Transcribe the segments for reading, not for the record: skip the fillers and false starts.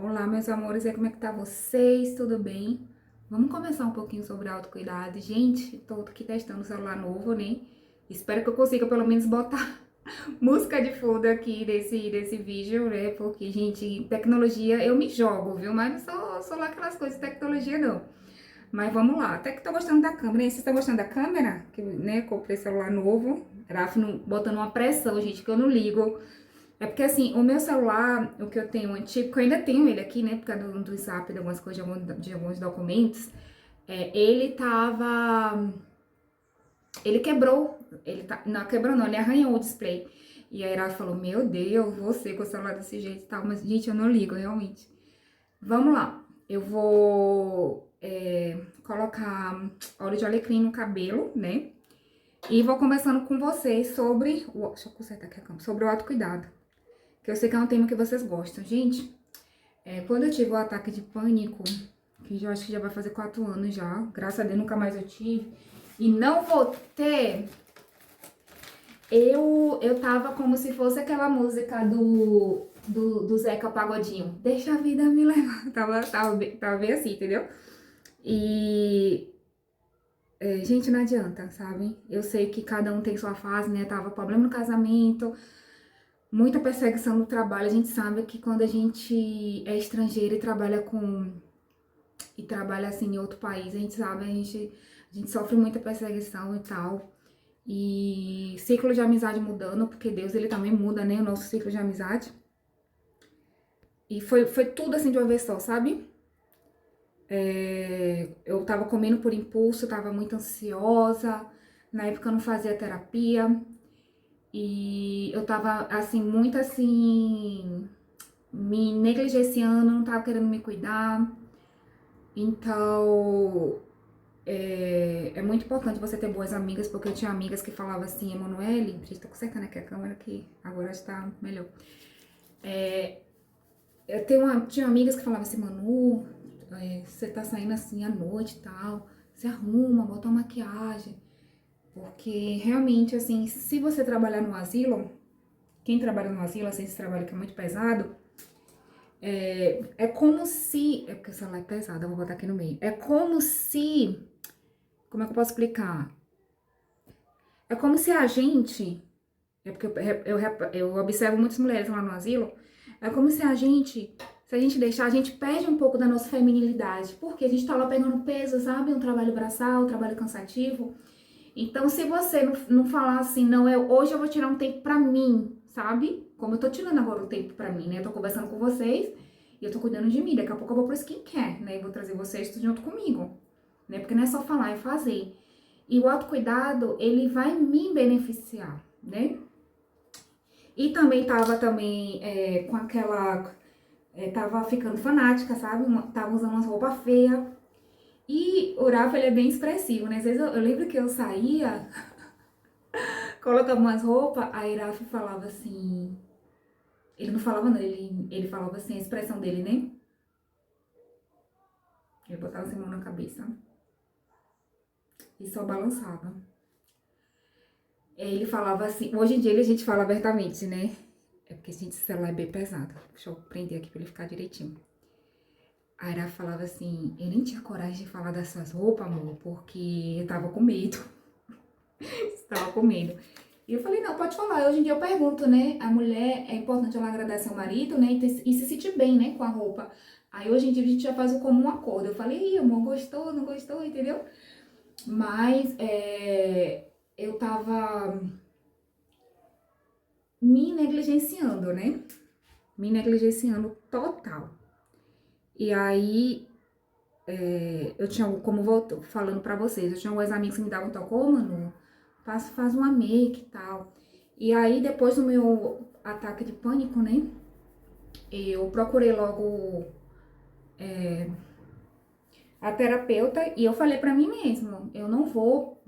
Olá, meus amores, e aí, como é que tá vocês? Tudo bem? Vamos conversar um pouquinho sobre autocuidado. Gente, tô aqui testando um celular novo, né? Espero que eu consiga pelo menos botar música de fundo aqui desse vídeo, né? Porque, gente, tecnologia eu me jogo, viu? Mas não sou lá aquelas coisas de tecnologia, não. Mas vamos lá. Até que tô gostando da câmera, hein? Vocês estão gostando da câmera? Que, né, comprei celular novo. Rafa botando uma pressão, gente, que eu não ligo. É porque assim, o meu celular, o que eu tenho antigo, que eu ainda tenho ele aqui, né, por causa do zap, de algumas coisas, de alguns documentos, ele tava. Ele quebrou. Ele tá. Não, quebrou não, ele arranhou o display. E aí ela falou: Meu Deus, você com o celular desse jeito e tal. Mas, gente, eu não ligo, realmente. Vamos lá. Eu vou colocar óleo de alecrim no cabelo, né? E vou conversando com vocês sobre. Deixa eu consertar aqui a câmera. Sobre o autocuidado. Que eu sei que é um tema que vocês gostam. Gente, quando eu tive o ataque de pânico, que já acho que já vai fazer 4 anos já, graças a Deus nunca mais eu tive, e não vou ter, eu tava como se fosse aquela música do Zeca Pagodinho. Deixa a vida me levar. Tava bem assim, entendeu? E, gente, não adianta, sabe? Eu sei que cada um tem sua fase, né? Tava problema no casamento, muita perseguição no trabalho. A gente sabe que quando a gente é estrangeiro e trabalha assim em outro país, a gente sabe, a gente sofre muita perseguição e tal. E ciclo de amizade mudando, porque Deus ele também muda, né, o nosso ciclo de amizade. E foi tudo assim de uma vez só, sabe? Eu tava comendo por impulso, tava muito ansiosa. Na época eu não fazia terapia. E eu tava assim, muito assim, me negligenciando, não tava querendo me cuidar. Então, é muito importante você ter boas amigas, porque eu tinha amigas que falavam assim, Emanuele, gente, tô consertando aqui a câmera que agora está melhor. Tinha amigas que falavam assim, Manu, você tá saindo assim à noite e tal, se arruma, bota uma maquiagem. Porque realmente, assim, se você trabalhar no asilo, quem trabalha no asilo, assim, esse trabalho que é muito pesado, é como se. É porque o celular é pesado, eu vou botar aqui no meio. É como se. Como é que eu posso explicar? É como se a gente. É porque eu observo muitas mulheres lá no asilo. É como se a gente deixar, a gente perde um pouco da nossa feminilidade. Porque a gente tá lá pegando peso, sabe? Um trabalho braçal, um trabalho cansativo. Então, se você não falar assim, não, hoje eu vou tirar um tempo pra mim, sabe? Como eu tô tirando agora um tempo pra mim, né? Eu tô conversando com vocês e eu tô cuidando de mim. Daqui a pouco eu vou pro skincare, né? E vou trazer vocês junto comigo, né? Porque não é só falar, é fazer. E o autocuidado, ele vai me beneficiar, né? E também tava com aquela... tava ficando fanática, sabe? Tava usando umas roupas feias. E o Rafa, ele é bem expressivo, né? Às vezes eu lembro que eu saía, colocava umas roupas, a Rafa falava assim... Ele não falava não, ele falava assim, a expressão dele, né? Ele botava assim a mão na cabeça e só balançava. Ele falava assim, hoje em dia a gente fala abertamente, né? É porque, gente, esse celular é bem pesado. Deixa eu prender aqui pra ele ficar direitinho. A Ira falava assim, eu nem tinha coragem de falar dessas roupas, amor, porque eu tava com medo. Estava com medo. E eu falei, não, pode falar. Hoje em dia eu pergunto, né? A mulher, é importante ela agradar seu marido, né? E se sentir bem, né? Com a roupa. Aí hoje em dia a gente já faz o comum acordo. Eu falei, ih, amor, gostou, não gostou, entendeu? Mas eu tava me negligenciando, né? Me negligenciando total. E aí, eu tinha, como vou falando pra vocês, eu tinha alguns amigos que me davam toque, ô, Manu, faz uma make e tal. E aí, depois do meu ataque de pânico, né? Eu procurei logo a terapeuta e eu falei pra mim mesmo, eu não vou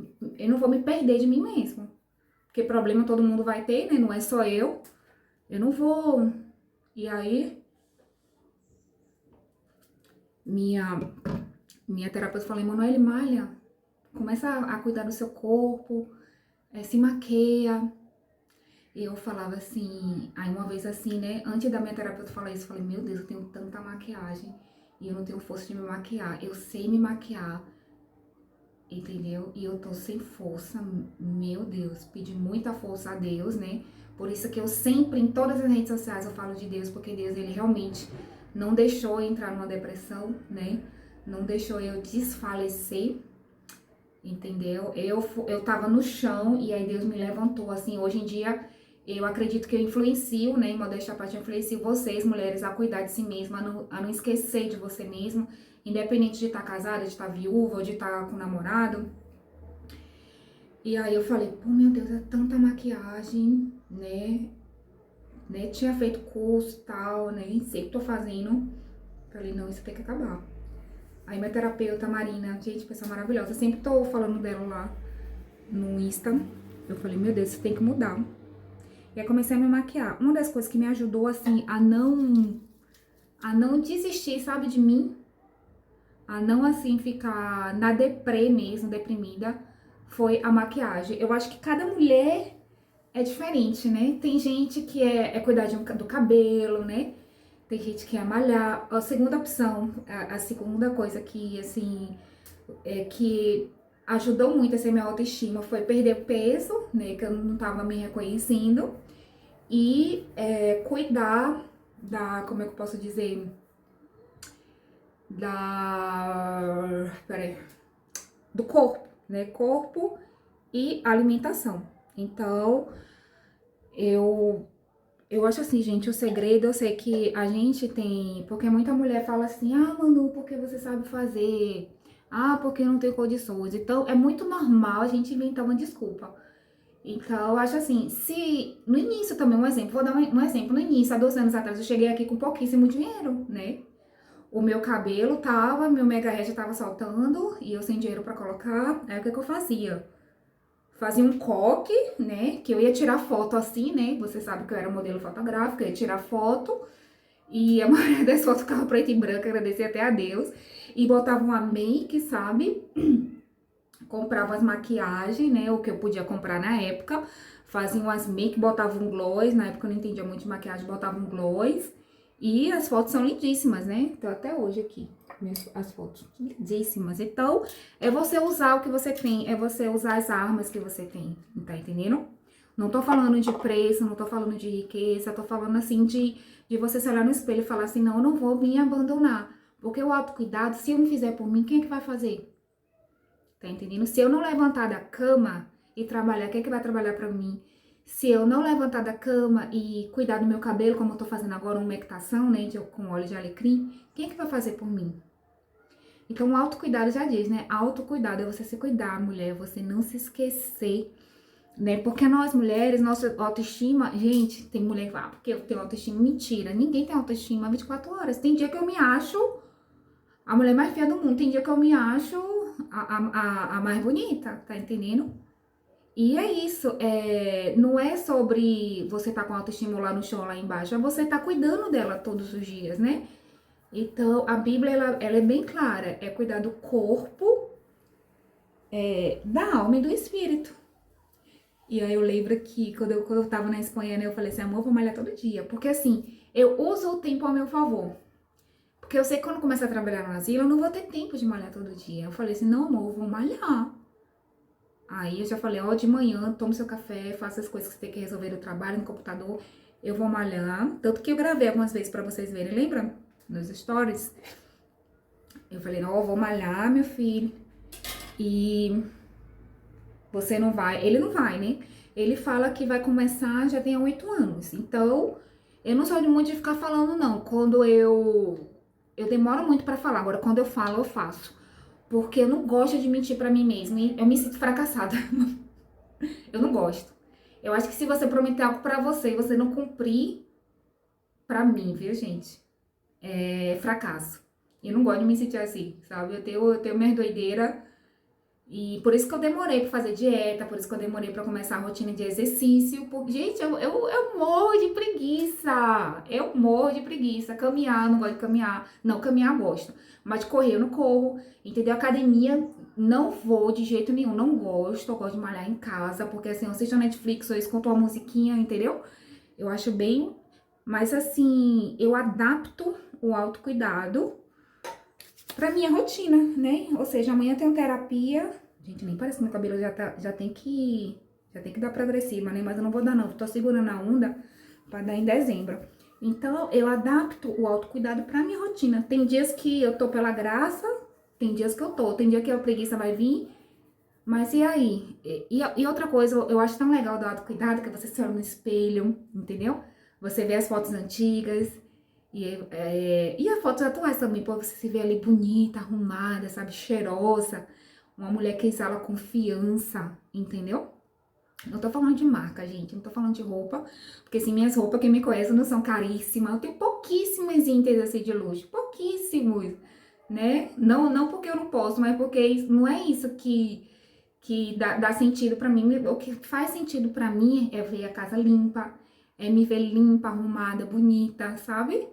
me perder de mim mesmo. Porque problema todo mundo vai ter, né? Não é só eu. Eu não vou. E aí, minha, minha terapeuta falou, Emanuele, malha, começa a cuidar do seu corpo, se maqueia. E eu falava assim, aí uma vez assim, né, antes da minha terapeuta falar isso, eu falei, meu Deus, eu tenho tanta maquiagem maquiagem e eu não tenho força de me maquiar. Eu sei me maquiar, entendeu? E eu tô sem força, meu Deus, pedi muita força a Deus, né? Por isso que eu sempre, em todas as redes sociais, eu falo de Deus, porque Deus, ele realmente não deixou eu entrar numa depressão, né? Não deixou eu desfalecer, entendeu? Eu tava no chão e aí Deus me levantou, assim, hoje em dia eu acredito que eu influencio, né, em modéstia à parte, eu influencio vocês, mulheres, a cuidar de si mesma, a não esquecer de você mesmo, independente de estar casada, de estar viúva ou de estar com namorado. E aí eu falei, pô, meu Deus, é tanta maquiagem, né, tinha feito curso e tal, né, sei o que tô fazendo. Falei, não, isso tem que acabar. Aí minha terapeuta, Marina, gente, pessoa maravilhosa, eu sempre tô falando dela lá no Insta. Eu falei, meu Deus, isso tem que mudar. E aí comecei a me maquiar. Uma das coisas que me ajudou, assim, a não desistir, sabe, de mim, a não, assim, ficar na deprê mesmo, deprimida, foi a maquiagem. Eu acho que cada mulher é diferente, né? Tem gente que é cuidar do cabelo, né? Tem gente que é malhar. A segunda opção, a segunda coisa que, assim, que ajudou muito a ser minha autoestima foi perder peso, né? Que eu não tava me reconhecendo. E cuidar da, como é que eu posso dizer? Peraí, do corpo, né? Corpo e alimentação. Então, eu acho assim, gente, o segredo, eu sei que a gente tem, porque muita mulher fala assim, ah, Manu, porque você sabe fazer, ah, porque não tem condições. Então, é muito normal a gente inventar uma desculpa. Então, eu acho assim, se no início também, um exemplo, vou dar um exemplo, no início, há 2 anos atrás, eu cheguei aqui com pouquíssimo dinheiro, né? O meu cabelo tava, meu megahertz tava saltando e eu sem dinheiro pra colocar, aí o que que eu fazia? Fazia um coque, né? Que eu ia tirar foto assim, né? Você sabe que eu era modelo fotográfica, eu ia tirar foto e a maioria das fotos ficava preta e branca, agradecer até a Deus. E botava uma make, sabe? Comprava as maquiagens, né? O que eu podia comprar na época. Fazia umas make, botava um gloss. Na época eu não entendia muito de maquiagem, botava um gloss. E as fotos são lindíssimas, né? Então até hoje aqui, as fotos lindíssimas. Então, é você usar o que você tem, é você usar as armas que você tem, tá entendendo? Não tô falando de preço, não tô falando de riqueza, tô falando assim de você se olhar no espelho e falar assim, não, eu não vou me abandonar. Porque o autocuidado, se eu não fizer por mim, quem é que vai fazer? Tá entendendo? Se eu não levantar da cama e trabalhar, quem é que vai trabalhar pra mim? Se eu não levantar da cama e cuidar do meu cabelo, como eu tô fazendo agora, uma umectação, né, com óleo de alecrim, quem é que vai fazer por mim? Então, o autocuidado já diz, né? Autocuidado é você se cuidar, mulher, você não se esquecer, né? Porque nós mulheres, nossa autoestima, gente, tem mulher que fala, porque eu tenho autoestima, mentira, ninguém tem autoestima 24 horas. Tem dia que eu me acho a mulher mais feia do mundo, tem dia que eu me acho a mais bonita, tá entendendo? E é isso, não é sobre você tá com autoestima lá no chão, lá embaixo, é você tá cuidando dela todos os dias, né? Então, a Bíblia, ela é bem clara, é cuidar do corpo, da alma e do espírito. E aí eu lembro que quando eu tava na Espanha, né, eu falei assim, amor, eu vou malhar todo dia, porque assim, eu uso o tempo ao meu favor. Porque eu sei que quando começar a trabalhar no asilo, eu não vou ter tempo de malhar todo dia. Eu falei assim, não, amor, eu vou malhar. Aí eu já falei, ó, de manhã, toma seu café, faça as coisas que você tem que resolver no trabalho, no computador, eu vou malhar. Tanto que eu gravei algumas vezes pra vocês verem, lembra? Nos stories. Eu falei, não, eu vou malhar, meu filho. E você não vai, ele não vai, né? Ele fala que vai começar já tem 8 anos. Então, eu não sou de muito de ficar falando, não. Quando eu demoro muito pra falar. Agora, quando eu falo, eu faço. Porque eu não gosto de mentir pra mim mesma. E eu me sinto fracassada. Eu não gosto. Eu acho que se você prometer algo pra você e você não cumprir, pra mim, viu, gente? É fracasso. Eu não gosto de me sentir assim, sabe? Eu tenho minhas doideiras. E por isso que eu demorei pra fazer dieta, por isso que eu demorei pra começar a rotina de exercício. Porque, gente, eu morro de preguiça. Eu morro de preguiça. Caminhar, não gosto de caminhar. Não, caminhar eu gosto. Mas de correr eu não corro. Entendeu? Academia, não vou de jeito nenhum. Não gosto. Eu gosto de malhar em casa. Porque assim, eu assisto a Netflix, eu escuto uma musiquinha, entendeu? Eu acho bem Mas assim, eu adapto o autocuidado pra minha rotina, né? Ou seja, amanhã eu tenho terapia. Gente, nem parece que meu cabelo já tem que dar progressiva, né? Mas eu não vou dar não, tô segurando a onda pra dar em dezembro. Então, eu adapto o autocuidado pra minha rotina. Tem dias que eu tô pela graça, tem dias que eu tô, tem dia que a preguiça vai vir. Mas e aí? E outra coisa, eu acho tão legal do autocuidado que você se olha no espelho, entendeu? Você vê as fotos antigas e as fotos atuais também, pô, você se vê ali bonita, arrumada, sabe, cheirosa. Uma mulher que exala confiança, entendeu? Não tô falando de marca, gente, não tô falando de roupa, porque assim, minhas roupas, quem me conhece, não são caríssimas. Eu tenho pouquíssimos itens assim de luxo, pouquíssimos, né? Não porque eu não posso, mas porque não é isso que dá sentido pra mim. O que faz sentido pra mim é ver a casa limpa, é me ver limpa, arrumada, bonita, sabe?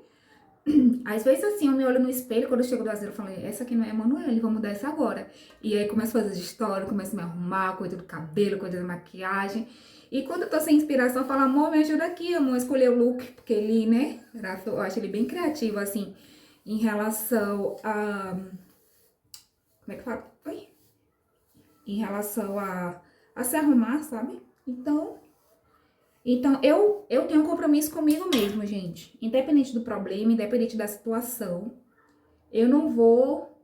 Às vezes assim, eu me olho no espelho, quando eu chego do asilo, eu falo, essa aqui não é a Emanuele, vou mudar essa agora. E aí começo a fazer história, começo a me arrumar, cuido do cabelo, cuido da maquiagem. E quando eu tô sem inspiração, eu falo, amor, me ajuda aqui, amor, escolher o look, porque ele, né, eu acho ele bem criativo, assim, em relação a... Como é que fala? Oi? Em relação a se arrumar, sabe? Então eu tenho um compromisso comigo mesmo, gente. Independente do problema, independente da situação, eu não vou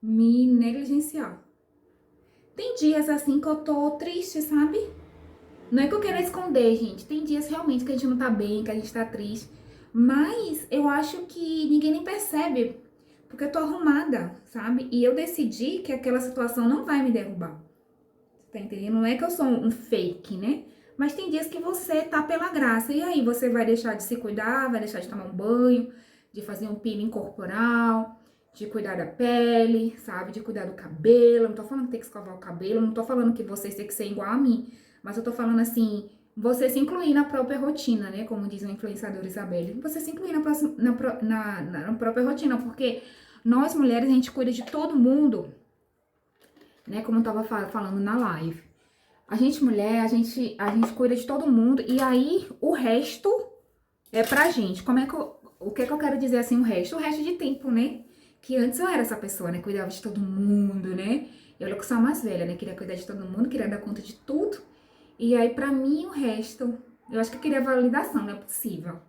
me negligenciar. Tem dias assim que eu tô triste, sabe? Não é que eu quero esconder, gente. Tem dias realmente que a gente não tá bem, que a gente tá triste. Mas eu acho que ninguém nem percebe, porque eu tô arrumada, sabe? E eu decidi que aquela situação não vai me derrubar. Tá entendendo? Não é que eu sou um fake, né? Mas tem dias que você tá pela graça. E aí você vai deixar de se cuidar, vai deixar de tomar um banho, de fazer um peeling corporal, de cuidar da pele, sabe? De cuidar do cabelo. Eu não tô falando que tem que escovar o cabelo, não tô falando que vocês têm que ser igual a mim. Mas eu tô falando assim, você se incluir na própria rotina, né? Como diz o influenciador Isabelle. Você se incluir na própria rotina, porque nós mulheres, a gente cuida de todo mundo, né? Como eu tava falando na live. A gente mulher, a gente cuida de todo mundo e aí o resto é pra gente. O que eu quero dizer assim, o resto? O resto de tempo, né? Que antes eu era essa pessoa, né? Cuidava de todo mundo, né? Eu que sou a mais velha, né? Queria cuidar de todo mundo, queria dar conta de tudo. E aí pra mim o resto, eu acho que eu queria validação, não é possível.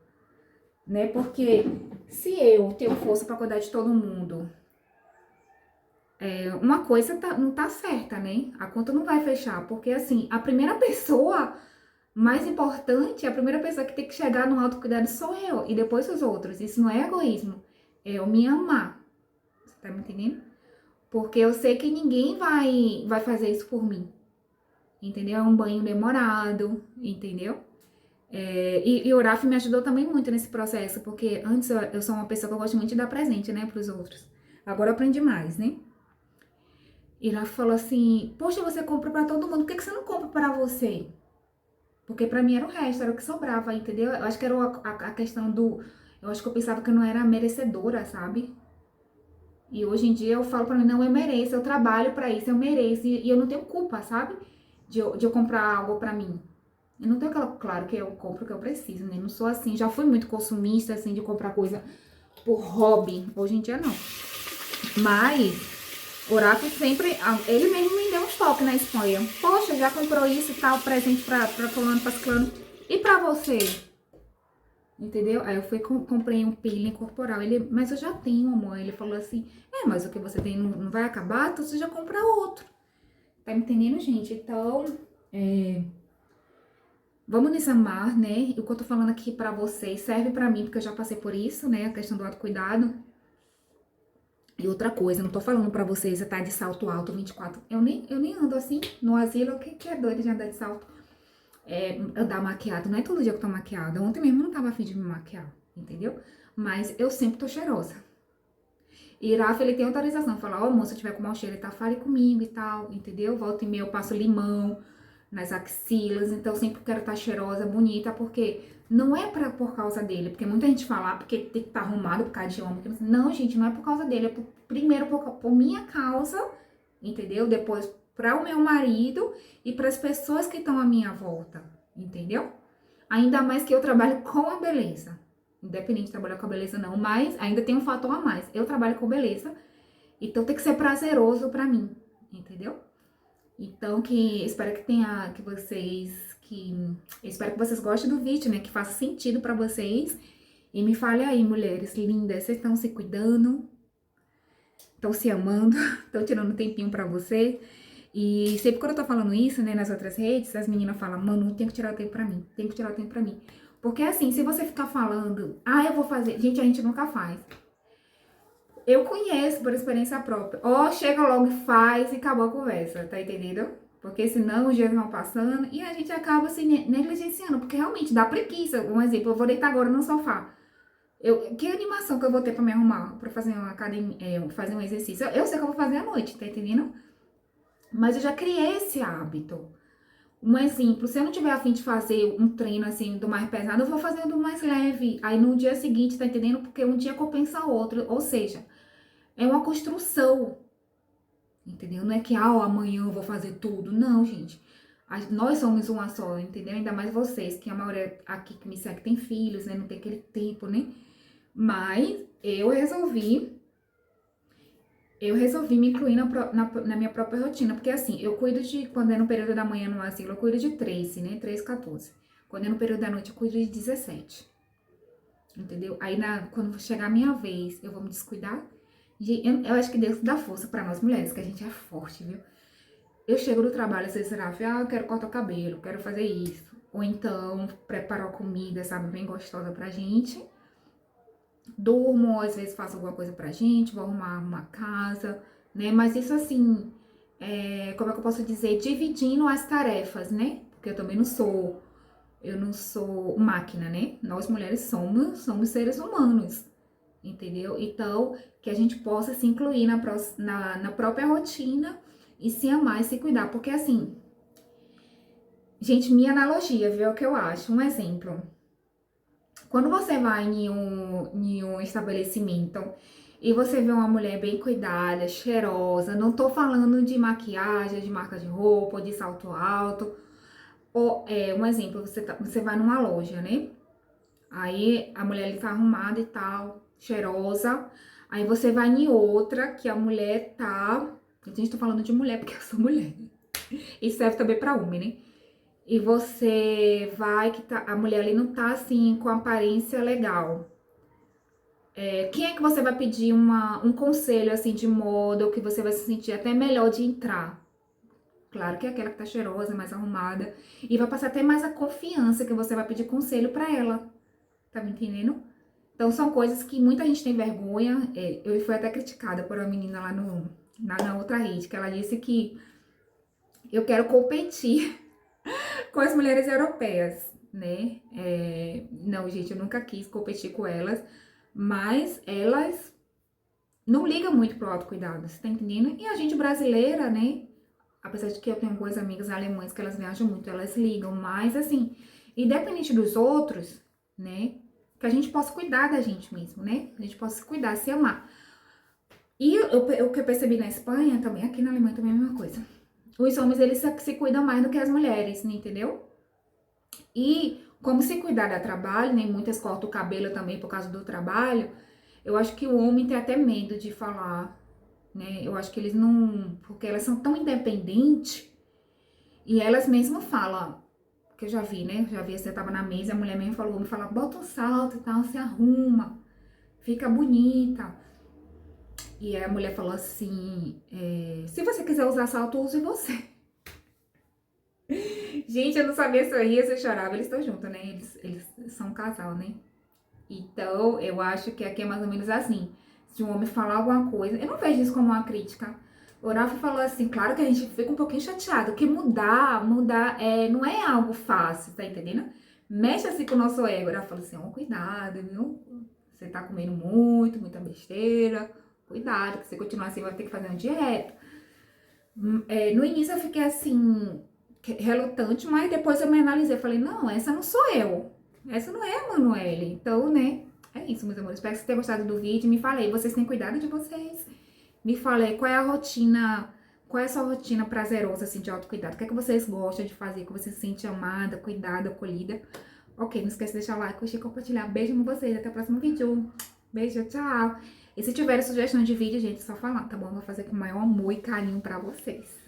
Né? Porque se eu tenho força pra cuidar de todo mundo, uma coisa não tá certa, né? A conta não vai fechar, porque assim, a primeira pessoa mais importante, a primeira pessoa que tem que chegar no autocuidado sou eu, e depois os outros. Isso não é egoísmo, é eu me amar. Você tá me entendendo? Porque eu sei que ninguém vai fazer isso por mim, entendeu? É um banho demorado, entendeu? E o Uraf me ajudou também muito nesse processo, porque antes eu sou uma pessoa que eu gosto muito de dar presente, né, pros outros. Agora eu aprendi mais, né? E ela falou assim, poxa, você compra pra todo mundo, por que você não compra pra você? Porque pra mim era o resto, era o que sobrava, entendeu? Eu acho que era a questão do... Eu acho que eu pensava que eu não era merecedora, sabe? E hoje em dia eu falo pra mim, não, eu mereço, eu trabalho pra isso, eu mereço. E eu não tenho culpa, sabe? De eu comprar algo pra mim. Eu não tenho aquela... Claro que eu compro o que eu preciso, né? Não sou assim, já fui muito consumista, assim, de comprar coisa por hobby. Hoje em dia, não. Mas... O Horácio sempre, ele mesmo me deu um toque na Espanha. Poxa, já comprou isso e tal, presente pra fulano, pra ciclano. E pra você? Entendeu? Aí eu fui comprei um peeling corporal. Ele, mas eu já tenho, amor. Ele falou assim, mas o que você tem não vai acabar, então você já compra outro. Tá me entendendo, gente? Então, vamos nos amar, né? E o que eu tô falando aqui pra vocês serve pra mim, porque eu já passei por isso, né? A questão do autocuidado. E outra coisa, não tô falando pra vocês estar de salto alto 24. Eu nem ando assim no asilo, que é doido de andar de salto. Andar maquiada, não é todo dia que eu tô maquiada. Ontem mesmo eu não tava afim de me maquiar, entendeu? Mas eu sempre tô cheirosa. E Rafa, ele tem autorização, fala, ó, moça, se tiver com mau cheiro, tá, fale comigo e tal, entendeu? Volta e meia eu passo limão nas axilas, então eu sempre quero estar cheirosa, bonita, porque não é por causa dele, porque muita gente fala, porque tem que estar arrumado por causa de homem. Não, gente, não é por causa dele, é primeiro por minha causa, entendeu? Depois para o meu marido e para as pessoas que estão à minha volta, entendeu? Ainda mais que eu trabalho com a beleza. Independente de trabalhar com a beleza não, mas ainda tem um fator a mais. Eu trabalho com beleza, então tem que ser prazeroso pra mim, entendeu? Então, espero que tenha, espero que vocês gostem do vídeo, né? Que faça sentido pra vocês. E me fale aí, mulheres lindas, vocês estão se cuidando? Estão se amando? Estão tirando um tempinho pra você? E sempre quando eu tô falando isso, né, nas outras redes, as meninas falam, Manu, tem que tirar o tempo pra mim, tem que tirar o tempo pra mim. Porque assim, se você ficar falando, eu vou fazer, gente, a gente nunca faz. Eu conheço por experiência própria. Ó, chega logo e faz e acabou a conversa, tá entendendo? Porque senão os dias vão passando e a gente acaba se negligenciando, porque realmente dá preguiça. Um exemplo, eu vou deitar agora no sofá. Que animação que eu vou ter pra me arrumar, pra fazer uma academia, fazer um exercício? Eu sei que eu vou fazer à noite, tá entendendo? Mas eu já criei esse hábito. Um exemplo, se eu não tiver a fim de fazer um treino assim do mais pesado, eu vou fazer do mais leve. Aí no dia seguinte, tá entendendo? Porque um dia compensa o outro. Ou seja, é uma construção. Entendeu? Não é que amanhã eu vou fazer tudo. Não, gente. Nós somos uma só, entendeu? Ainda mais vocês, que a maioria aqui que me segue tem filhos, né? Não tem aquele tempo, né? Mas eu resolvi me incluir na minha própria rotina, porque assim, eu cuido quando é no período da manhã no asilo, eu cuido de 13, né, 13, 14. Quando é no período da noite, eu cuido de 17, entendeu? Aí, quando chegar a minha vez, eu vou me descuidar. Eu acho que Deus dá força pra nós mulheres, que a gente é forte, viu? Eu chego do trabalho, às vezes, eu quero cortar o cabelo, quero fazer isso. Ou então, preparar comida, sabe, bem gostosa pra gente. Durmo, às vezes faço alguma coisa pra gente, vou arrumar uma casa, né? Mas isso assim, como é que eu posso dizer? Dividindo as tarefas, né? Porque eu não sou máquina, né? Nós mulheres somos seres humanos, entendeu? Então, que a gente possa se incluir na própria rotina e se amar e se cuidar. Porque assim, gente, minha analogia, viu? É o que eu acho. Um exemplo. Quando você vai em um estabelecimento e você vê uma mulher bem cuidada, cheirosa, não tô falando de maquiagem, de marca de roupa, de salto alto, ou um exemplo, você vai numa loja, né? Aí a mulher ali tá arrumada e tal, cheirosa. Aí você vai em outra que a mulher tá. Gente, tô falando de mulher porque eu sou mulher. Isso serve também pra homem, né? E você vai que a mulher ali não tá assim com aparência legal. Quem é que você vai pedir um conselho assim de moda ou que você vai se sentir até melhor de entrar? Claro que é aquela que tá cheirosa, mais arrumada. E vai passar até mais a confiança que você vai pedir conselho pra ela. Tá me entendendo? Então são coisas que muita gente tem vergonha. Eu fui até criticada por uma menina lá na outra rede, que ela disse que eu quero competir com as mulheres europeias, né? Não, gente, eu nunca quis competir com elas, mas elas não ligam muito pro autocuidado, você tá entendendo? E a gente brasileira, né? Apesar de que eu tenho algumas amigas alemãs que elas viajam muito, elas ligam, mas assim, independente dos outros, né? Que a gente possa cuidar da gente mesmo, né? A gente possa se cuidar, se amar. E o que eu percebi na Espanha também, aqui na Alemanha também é a mesma coisa. Os homens, eles se cuidam mais do que as mulheres, né, entendeu? E como se cuidar dá trabalho, né? Muitas cortam o cabelo também por causa do trabalho. Eu acho que o homem tem até medo de falar, né? Eu acho que eles não... Porque elas são tão independentes e elas mesmas falam, que eu já vi, né? Já vi, você tava na mesa, a mulher mesmo falou, me fala, bota um salto e tal, se arruma, fica bonita. E aí a mulher falou assim, se você quiser usar salto, use você. Gente, eu não sabia se eu ria, se eu chorava. Eles estão juntos, né? Eles são um casal, né? Então, eu acho que aqui é mais ou menos assim. Se um homem falar alguma coisa, eu não vejo isso como uma crítica. O Rafa falou assim, claro que a gente fica um pouquinho chateado, que mudar não é algo fácil, tá entendendo? Mexe assim com o nosso ego. O Rafa falou assim, cuidado, viu? Você tá comendo muita besteira. Cuidado, que se continuar assim vai ter que fazer uma dieta. No início eu fiquei assim, relutante, mas depois eu me analisei. Eu falei, não, essa não sou eu. Essa não é a Manoele. Então, né, é isso, meus amores. Espero que vocês tenham gostado do vídeo. Me falei, vocês têm cuidado de vocês. Me falei, qual é a rotina, qual é a sua rotina prazerosa, assim, de autocuidado? O que é que vocês gostam de fazer, que você se sente amada, cuidada, acolhida? Ok, não esquece de deixar o like, curtir e compartilhar. Beijo com vocês, até o próximo vídeo. Beijo, tchau. E se tiverem sugestões de vídeo, gente, é só falar, tá bom? Eu vou fazer com o maior amor e carinho pra vocês.